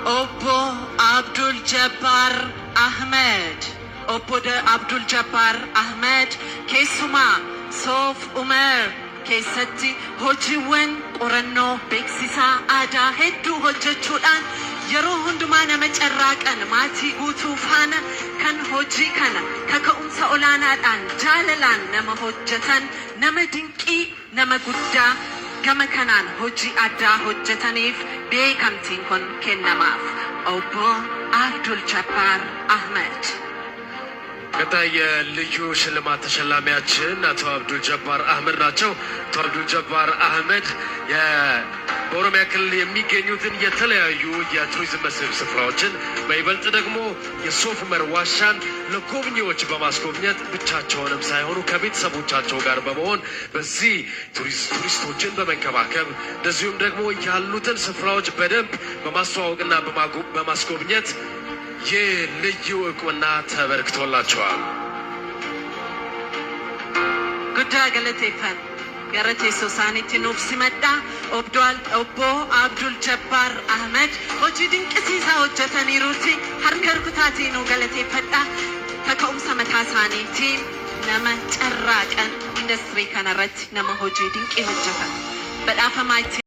Obbo Abdul Jabbar Ahmed. Obbo Abdul Jabbar Ahmed Kesuma Sof Umar Kesatti Hojiwen Orano Bexisa Ada Hedu Hojachudan Yeroo hundumaa nama carraaqan maatii guutuu faana kan hojii kana kaka'umsa olaanaadhaan jaalalaan nama hojjetan nama dinqii nama guddaa gama kanaan hojii addaa hojjetaniif beekamtiin kun kennamaaf Obbo Abdul Jabbar Ahmed. ቀጣይ ልዩ ሽልማት ተሸላሚያችን አቶ አብዱል ጀባር አህመድ ናቸው። አቶ አብዱል ጀባር አህመድ በኦሮሚያ ክልል የሚገኙትን የተለያዩ የቱሪዝም መስህብ ስፍራዎችን በይበልጥ ደግሞ የሶፍ ዑመር ዋሻን ለጎብኚዎች በማስጎብኘት ብቻቸውንም ሳይሆኑ ከቤተሰቦቻቸው ጋር በመሆን በዚህ ቱሪስቶችን በመንከባከብ እንደዚሁም ደግሞ ያሉትን ስፍራዎች በደንብ በማስተዋወቅና በማስጎብኘት የልዩ ዕውቅና ተበርክቶላቸዋል። ጉዳይ ገለቴፈን ገረቴ ሶሳኒቲ ኑፍ ሲመጣ Obbo Abdul Jabbar Ahmed hojii dinqisiisaa hojjetaniiruuti harka rukutaatiin galateeffadha kaka'umsa mataa isaaniitiin nama carraaqan industirii kanarratti nama hojii dinqii hojjetan badhaafamaa